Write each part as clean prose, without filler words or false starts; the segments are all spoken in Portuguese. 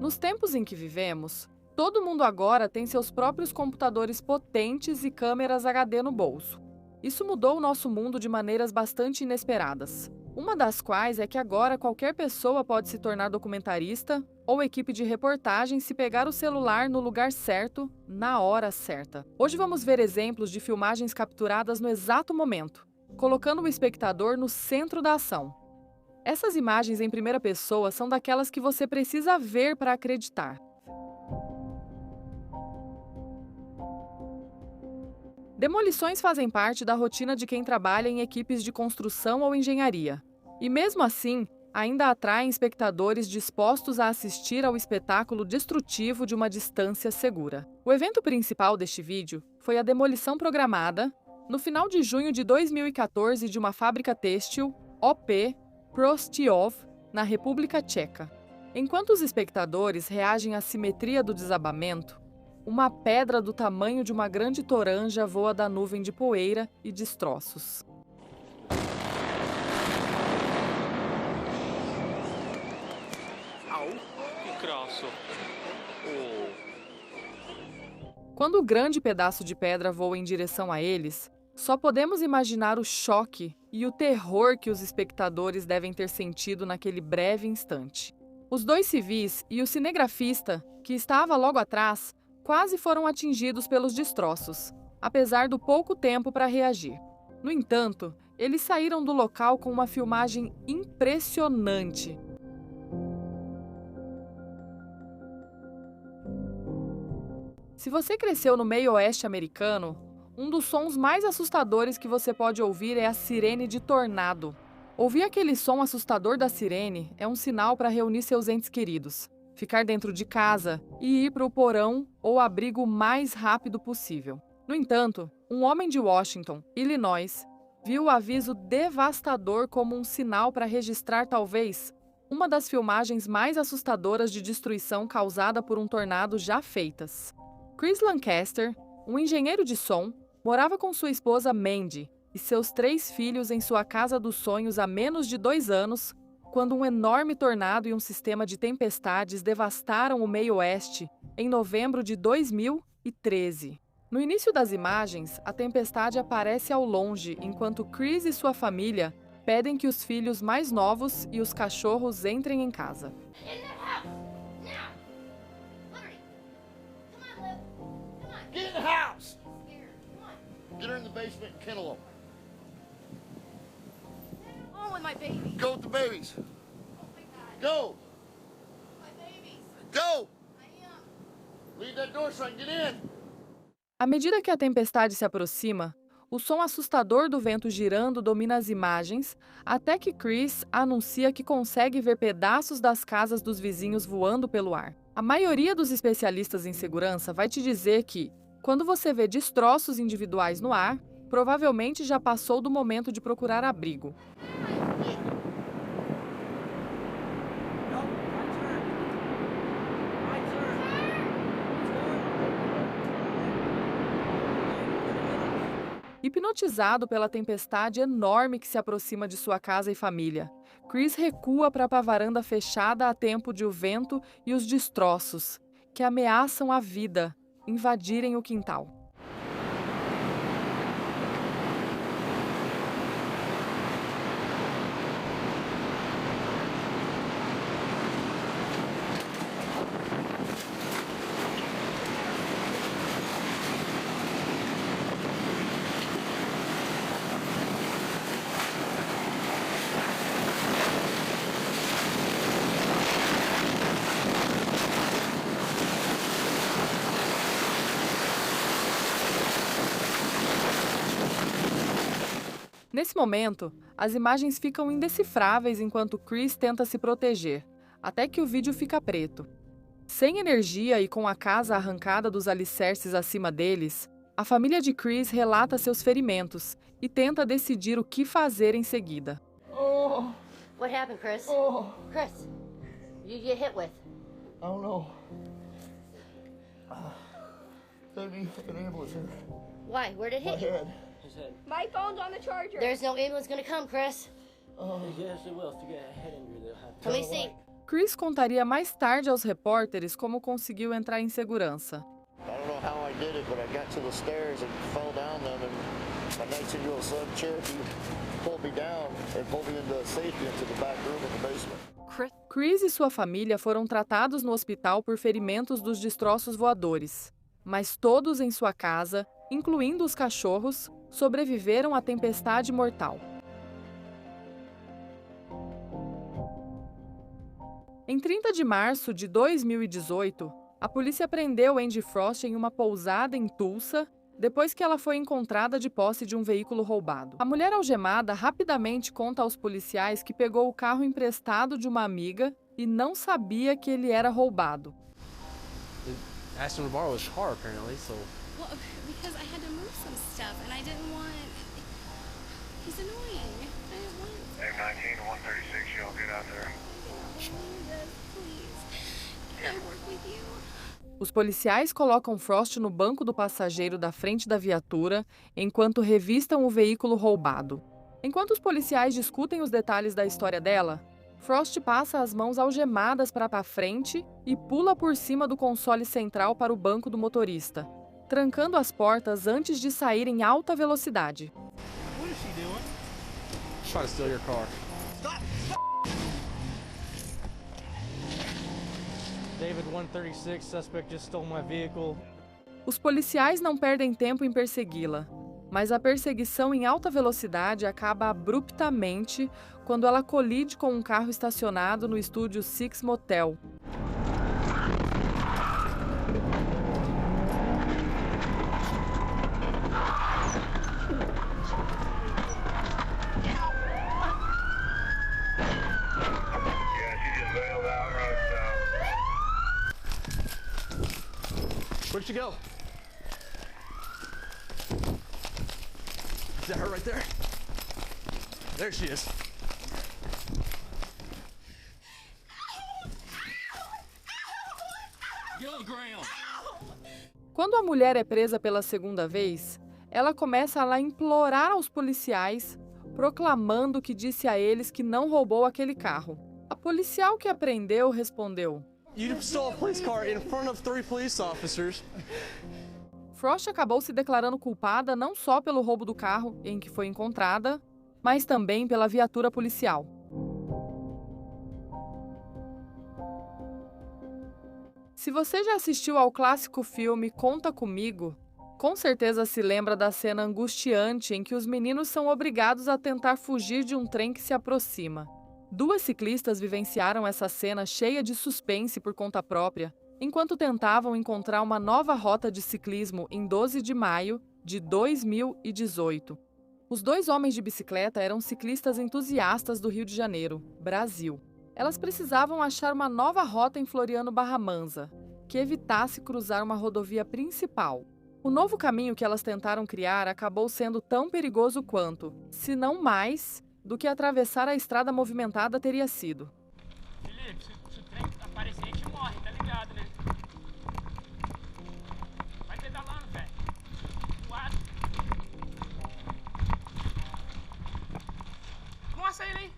Nos tempos em que vivemos, todo mundo agora tem seus próprios computadores potentes e câmeras HD no bolso. Isso mudou o nosso mundo de maneiras bastante inesperadas. Uma das quais é que agora qualquer pessoa pode se tornar documentarista ou equipe de reportagem se pegar o celular no lugar certo, na hora certa. Hoje vamos ver exemplos de filmagens capturadas no exato momento, colocando o espectador no centro da ação. Essas imagens em primeira pessoa são daquelas que você precisa ver para acreditar. Demolições fazem parte da rotina de quem trabalha em equipes de construção ou engenharia. E mesmo assim, ainda atraem espectadores dispostos a assistir ao espetáculo destrutivo de uma distância segura. O evento principal deste vídeo foi a demolição programada, no final de junho de 2014, de uma fábrica têxtil, OP Prostiov, na República Tcheca. Enquanto os espectadores reagem à simetria do desabamento, uma pedra do tamanho de uma grande toranja voa da nuvem de poeira e destroços. Au, que grosso. Quando o grande pedaço de pedra voa em direção a eles, só podemos imaginar o choque e o terror que os espectadores devem ter sentido naquele breve instante. Os dois civis e o cinegrafista, que estava logo atrás, quase foram atingidos pelos destroços, apesar do pouco tempo para reagir. No entanto, eles saíram do local com uma filmagem impressionante. Se você cresceu no meio oeste americano, um dos sons mais assustadores que você pode ouvir é a sirene de tornado. Ouvir aquele som assustador da sirene é um sinal para reunir seus entes queridos, ficar dentro de casa e ir para o porão ou abrigo o mais rápido possível. No entanto, um homem de Washington, Illinois, viu o aviso devastador como um sinal para registrar talvez uma das filmagens mais assustadoras de destruição causada por um tornado já feitas. Chris Lancaster, um engenheiro de som, morava com sua esposa Mandy e seus 3 filhos em sua casa dos sonhos há menos de 2 anos, quando um enorme tornado e um sistema de tempestades devastaram o meio oeste em novembro de 2013. No início das imagens, a tempestade aparece ao longe enquanto Chris e sua família pedem que os filhos mais novos e os cachorros entrem em casa. Get in the house! Get her in the basement and kennel them. Oh, with my baby. Go with the babies. Oh my God. Go! My babies. Go! I am. Leave that door so I can get in. À medida que a tempestade se aproxima, o som assustador do vento girando domina as imagens, até que Chris anuncia que consegue ver pedaços das casas dos vizinhos voando pelo ar. A maioria dos especialistas em segurança vai te dizer que, quando você vê destroços individuais no ar, provavelmente já passou do momento de procurar abrigo. Hipnotizado pela tempestade enorme que se aproxima de sua casa e família, Chris recua para a varanda fechada a tempo de o vento e os destroços, que ameaçam a vida, invadirem o quintal. Nesse momento, as imagens ficam indecifráveis enquanto Chris tenta se proteger, até que o vídeo fica preto. Sem energia e com a casa arrancada dos alicerces acima deles, a família de Chris relata seus ferimentos e tenta decidir o que fazer em seguida. Oh, What happened, Chris? oh, Chris, you get hit with. I don't know. Baby, an ambulance here. Why? Where'd it My hit you? head. His head. My phone's on the charger. There's no ambulance gonna come, Chris. Oh, Yes, it will. If you get a head injury, they'll have to. Let me see. Chris contaria mais tarde aos repórteres como conseguiu entrar em segurança. I don't know how I did it, but I got to the stairs and fell down them, and my 19-year-old son, Cherokee, pulled me down and pulled me into safety into the back room in the basement. Chris e sua família foram tratados no hospital por ferimentos dos destroços voadores, mas todos em sua casa, incluindo os cachorros, sobreviveram à tempestade mortal. Em 30 de março de 2018, a polícia prendeu Angie Frost em uma pousada em Tulsa, depois que ela foi encontrada de posse de um veículo roubado. A mulher algemada rapidamente conta aos policiais que pegou o carro emprestado de uma amiga e não sabia que ele era roubado. Asked him to borrow his car, apparently, so... Well, because I had to move some stuff, and I didn't want... He's annoying. I didn't want... M19 136, y'all get out there. Please. Can I work with you? Os policiais colocam Frost no banco do passageiro da frente da viatura, enquanto revistam o veículo roubado. Enquanto os policiais discutem os detalhes da história dela, Frost passa as mãos algemadas para a frente e pula por cima do console central para o banco do motorista, trancando as portas antes de sair em alta velocidade. What is she doing? Trying to steal your car. David 136, suspect just stole my vehicle. Os policiais não perdem tempo em persegui-la, mas a perseguição em alta velocidade acaba abruptamente quando ela colide com um carro estacionado no estúdio Six Motel. Yeah, she just bailed out, right south. Where'd she go? Is that her right there? There she is. Get on the ground. Quando a mulher é presa pela segunda vez, ela começa a lá implorar aos policiais, proclamando que disse a eles que não roubou aquele carro. A policial que a prendeu respondeu: You stole a police car in front of 3 police officers. Frost acabou se declarando culpada não só pelo roubo do carro em que foi encontrada, mas também pela viatura policial. Se você já assistiu ao clássico filme Conta Comigo, com certeza se lembra da cena angustiante em que os meninos são obrigados a tentar fugir de um trem que se aproxima. 2 ciclistas vivenciaram essa cena cheia de suspense por conta própria, enquanto tentavam encontrar uma nova rota de ciclismo em 12 de maio de 2018. Os 2 homens de bicicleta eram ciclistas entusiastas do Rio de Janeiro, Brasil. Elas precisavam achar uma nova rota em Floriano Barra Mansa, que evitasse cruzar uma rodovia principal. O novo caminho que elas tentaram criar acabou sendo tão perigoso quanto, se não mais, do que atravessar a estrada movimentada teria sido. Felipe, se o trem aparecer, a gente morre, tá ligado, né? Vai pedalando, velho. Voado. Nossa, ele, hein?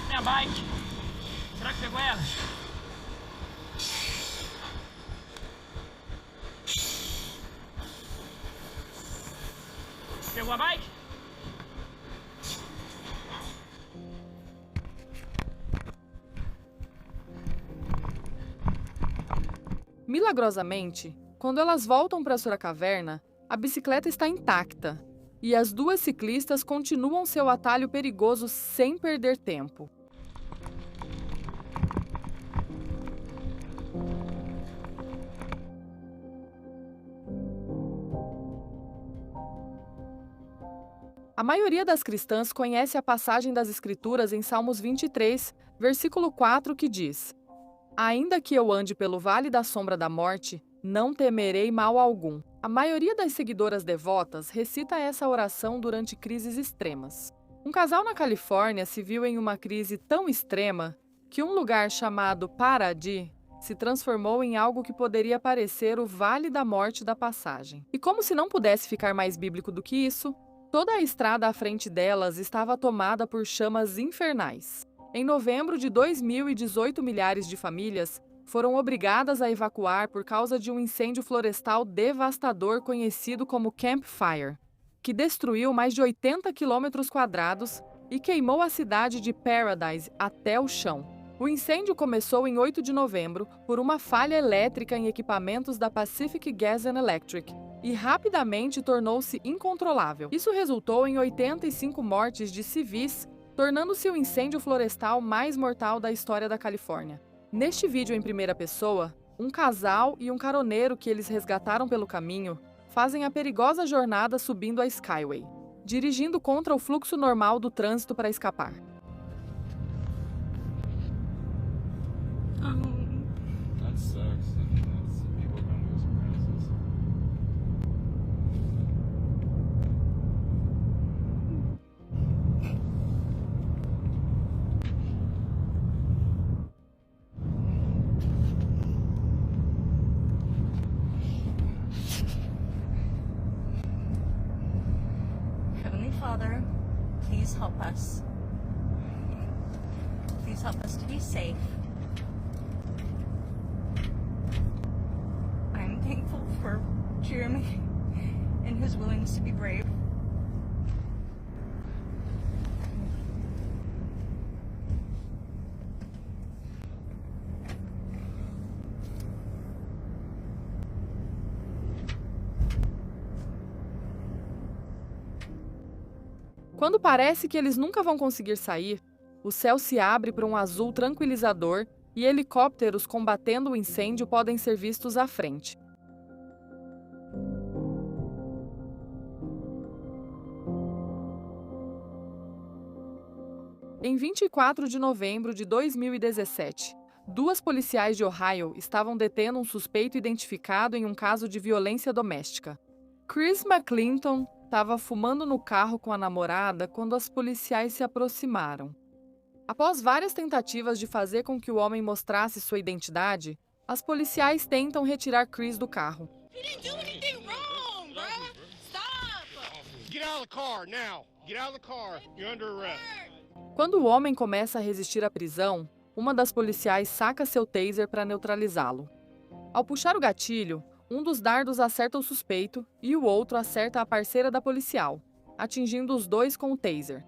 Minha bike. Será que pegou ela? Pegou a bike? Milagrosamente, quando elas voltam para sua caverna, a bicicleta está intacta e as 2 ciclistas continuam seu atalho perigoso sem perder tempo. A maioria das cristãs conhece a passagem das Escrituras em Salmos 23, versículo 4, que diz: Ainda que eu ande pelo vale da sombra da morte, não temerei mal algum. A maioria das seguidoras devotas recita essa oração durante crises extremas. Um casal na Califórnia se viu em uma crise tão extrema que um lugar chamado Paradis se transformou em algo que poderia parecer o Vale da Morte da Passagem. E como se não pudesse ficar mais bíblico do que isso, toda a estrada à frente delas estava tomada por chamas infernais. Em novembro de 2018, milhares de famílias foram obrigadas a evacuar por causa de um incêndio florestal devastador conhecido como Camp Fire, que destruiu mais de 80 quilômetros quadrados e queimou a cidade de Paradise até o chão. O incêndio começou em 8 de novembro por uma falha elétrica em equipamentos da Pacific Gas and Electric e rapidamente tornou-se incontrolável. Isso resultou em 85 mortes de civis, tornando-se o incêndio florestal mais mortal da história da Califórnia. Neste vídeo em primeira pessoa, um casal e um caroneiro que eles resgataram pelo caminho fazem a perigosa jornada subindo a Skyway, dirigindo contra o fluxo normal do trânsito para escapar. That sucks. That's people going to surprises. Heavenly Father, please help us. Please help us to be safe. I'm thankful for Jeremy and his willingness to be brave. Quando parece que eles nunca vão conseguir sair, o céu se abre para um azul tranquilizador e helicópteros combatendo o incêndio podem ser vistos à frente. Em 24 de novembro de 2017, duas policiais de Ohio estavam detendo um suspeito identificado em um caso de violência doméstica. Chris McClinton estava fumando no carro com a namorada quando as policiais se aproximaram. Após várias tentativas de fazer com que o homem mostrasse sua identidade, as policiais tentam retirar Chris do carro. He didn't do anything wrong, bro. Stop. Get out of the car now. Get out of the car. You're under arrest. Quando o homem começa a resistir à prisão, uma das policiais saca seu taser para neutralizá-lo. Ao puxar o gatilho, um dos dardos acerta o suspeito e o outro acerta a parceira da policial, atingindo os dois com o taser.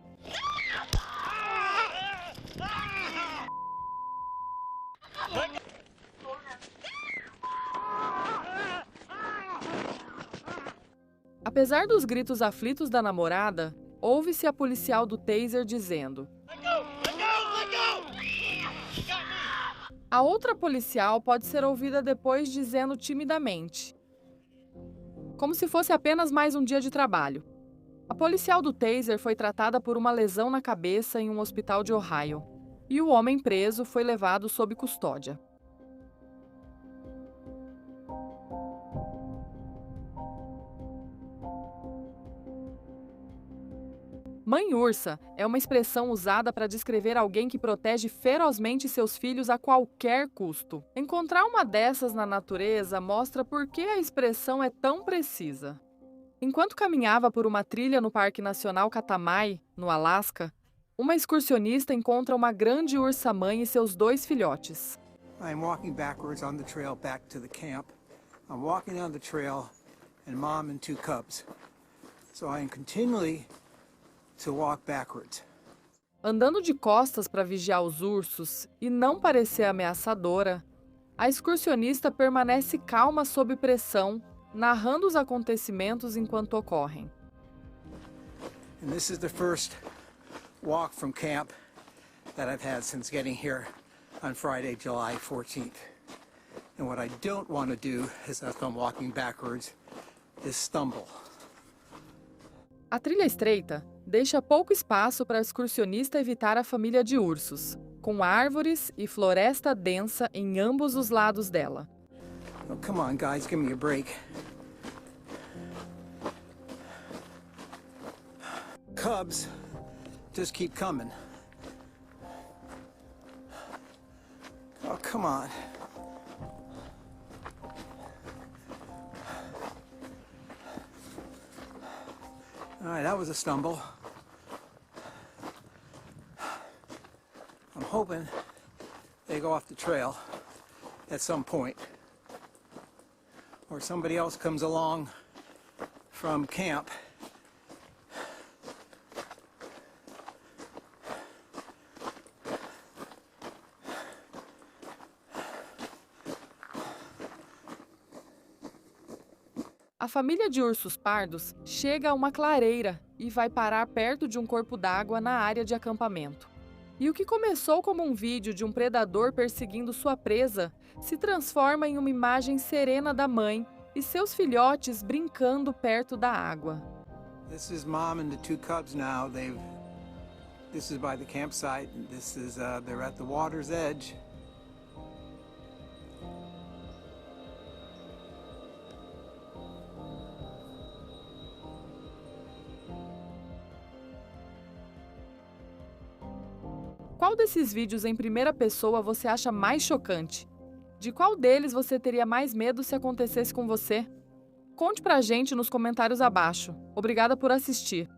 Apesar dos gritos aflitos da namorada, ouve-se a policial do taser dizendo: A outra policial pode ser ouvida depois dizendo timidamente, como se fosse apenas mais um dia de trabalho. A policial do taser foi tratada por uma lesão na cabeça em um hospital de Ohio, e o homem preso foi levado sob custódia. Mãe ursa é uma expressão usada para descrever alguém que protege ferozmente seus filhos a qualquer custo. Encontrar uma dessas na natureza mostra por que a expressão é tão precisa. Enquanto caminhava por uma trilha no Parque Nacional Katmai, no Alasca, uma excursionista encontra uma grande ursa-mãe e seus dois filhotes. I'm walking backwards on the trail back to the camp. I'm walking on the trail and mom and two cubs. So I am continually to walk backwards. Andando de costas para vigiar os ursos e não parecer ameaçadora, a excursionista permanece calma sob pressão, narrando os acontecimentos enquanto ocorrem. And this is the first walk from camp that I've had since getting here on Friday, July 14th. And what I don't want to do is, as I'm walking backwards, is stumble. A trilha estreita deixa pouco espaço para a excursionista evitar a família de ursos, com árvores e floresta densa em ambos os lados dela. Oh, come on, guys, give me a break. Cubs just keep coming. Oh, come on. All right, that was a stumble. I'm hoping they go off the trail at some point, or somebody else comes along from camp A família de ursos pardos chega a uma clareira e vai parar perto de um corpo d'água na área de acampamento. E o que começou como um vídeo de um predador perseguindo sua presa se transforma em uma imagem serena da mãe e seus filhotes brincando perto da água. This is mom and the two cubs now. This is by the campsite. This is they're at the water's edge. Qual desses vídeos em primeira pessoa você acha mais chocante? De qual deles você teria mais medo se acontecesse com você? Conte pra gente nos comentários abaixo. Obrigada por assistir.